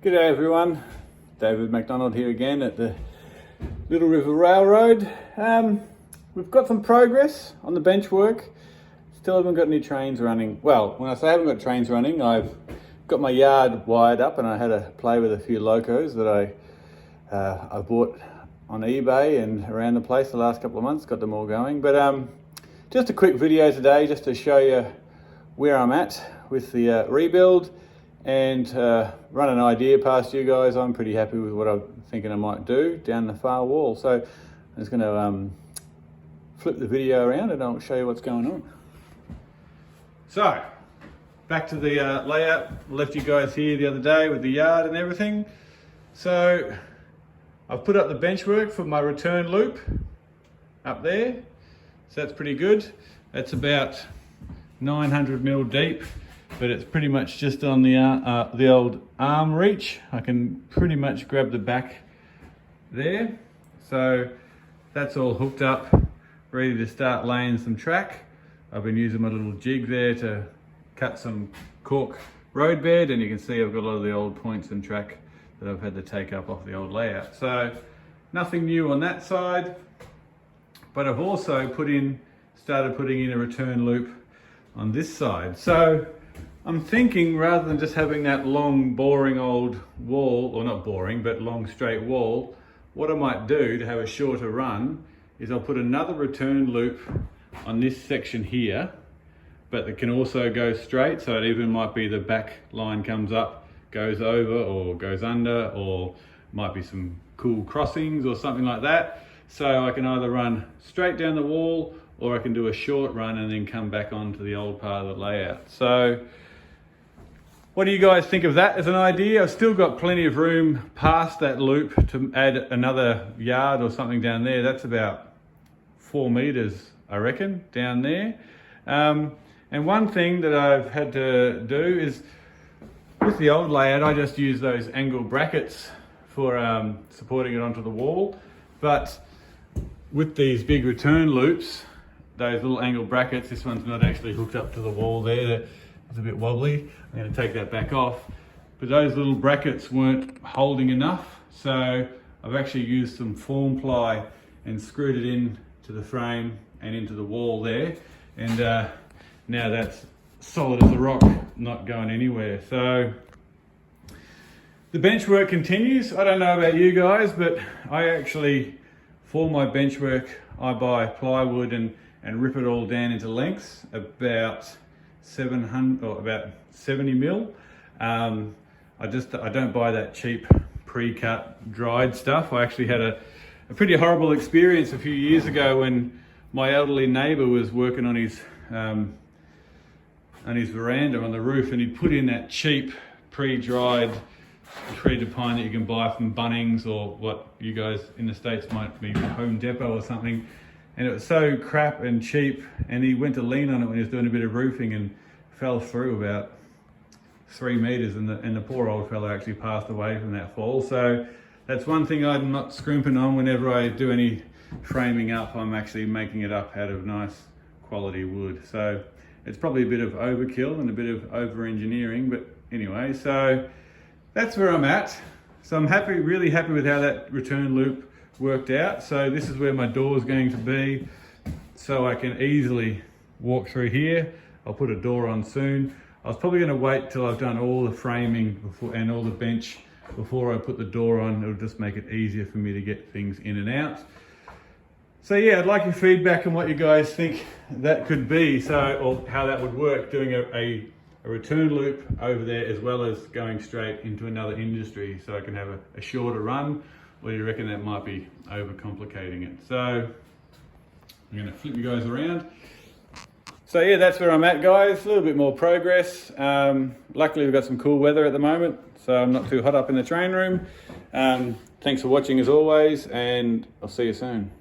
G'day everyone, David McDonald here again at the Little River Railroad. We've got some progress on the bench work. Still haven't got any trains running. Well, when I say I haven't got trains running, I've got my yard wired up and I had to play with a few locos that I bought on eBay and around the place the last couple of months, got them all going. But just a quick video today just to show you where I'm at with the rebuild and run an idea past you guys. I'm pretty happy with what I'm thinking I might do down the far wall. So I'm just going to flip the video around and I'll show you what's going on. So back to the layout. Left you guys here the other day with the yard and everything. So I've put up the bench work for my return loop up there. So that's pretty good. That's about 900 mil deep, but it's pretty much just on the old arm reach. I can pretty much grab the back there. So that's all hooked up, ready to start laying some track. I've been using my little jig there to cut some cork road bed, and you can see I've got a lot of the old points and track that I've had to take up off the old layout. So nothing new on that side, but I've also started putting in a return loop on this side. So I'm thinking, rather than just having that long boring old wall, or not boring, but long straight wall, what I might do to have a shorter run is I'll put another return loop on this section here, but it can also go straight. So it even might be the back line comes up, goes over or goes under, or might be some cool crossings or something like that. So I can either run straight down the wall, or I can do a short run and then come back onto the old part of the layout. So what do you guys think of that as an idea? I've still got plenty of room past that loop to add another yard or something down there. That's about 4 meters, I reckon, down there. And one thing that I've had to do is, with the old layout, I just use those angle brackets for supporting it onto the wall. But with these big return loops, those little angle brackets, this one's not actually hooked up to the wall there. It's a bit wobbly. I'm going to take that back off. But those little brackets weren't holding enough, so I've actually used some form ply and screwed it in to the frame and into the wall there. And now that's solid as a rock, not going anywhere. So the bench work continues. I don't know about you guys, but I actually, for my bench work, I buy plywood and rip it all down into lengths, about 700 or about 70 mil. I don't buy that cheap pre-cut dried stuff. I actually had a pretty horrible experience a few years ago when my elderly neighbour was working on his veranda on the roof, and he'd put in that cheap pre-dried treated pine that you can buy from Bunnings, or what you guys in the States might be Home Depot or something. And it was so crap and cheap, and he went to lean on it when he was doing a bit of roofing and fell through about 3 meters, and the poor old fellow actually passed away from that fall. So that's one thing I'm not scrimping on. Whenever I do any framing up, I'm actually making it up out of nice quality wood. So it's probably a bit of overkill and a bit of over engineering, but anyway, so that's where I'm at. So I'm happy, really happy with how that return loop worked out. So this is where my door is going to be, so I can easily walk through here. I'll put a door on soon. I was probably going to wait till I've done all the framing and all the bench before I put the door on. It'll just make it easier for me to get things in and out. So yeah, I'd like your feedback on what you guys think that could be, or how that would work, doing a return loop over there as well as going straight into another industry, so I can have a shorter run. Or do you reckon that might be overcomplicating it? So I'm going to flip you guys around. So yeah, that's where I'm at, guys. A little bit more progress. Luckily we've got some cool weather at the moment, so I'm not too hot up in the train room. Thanks for watching as always, and I'll see you soon.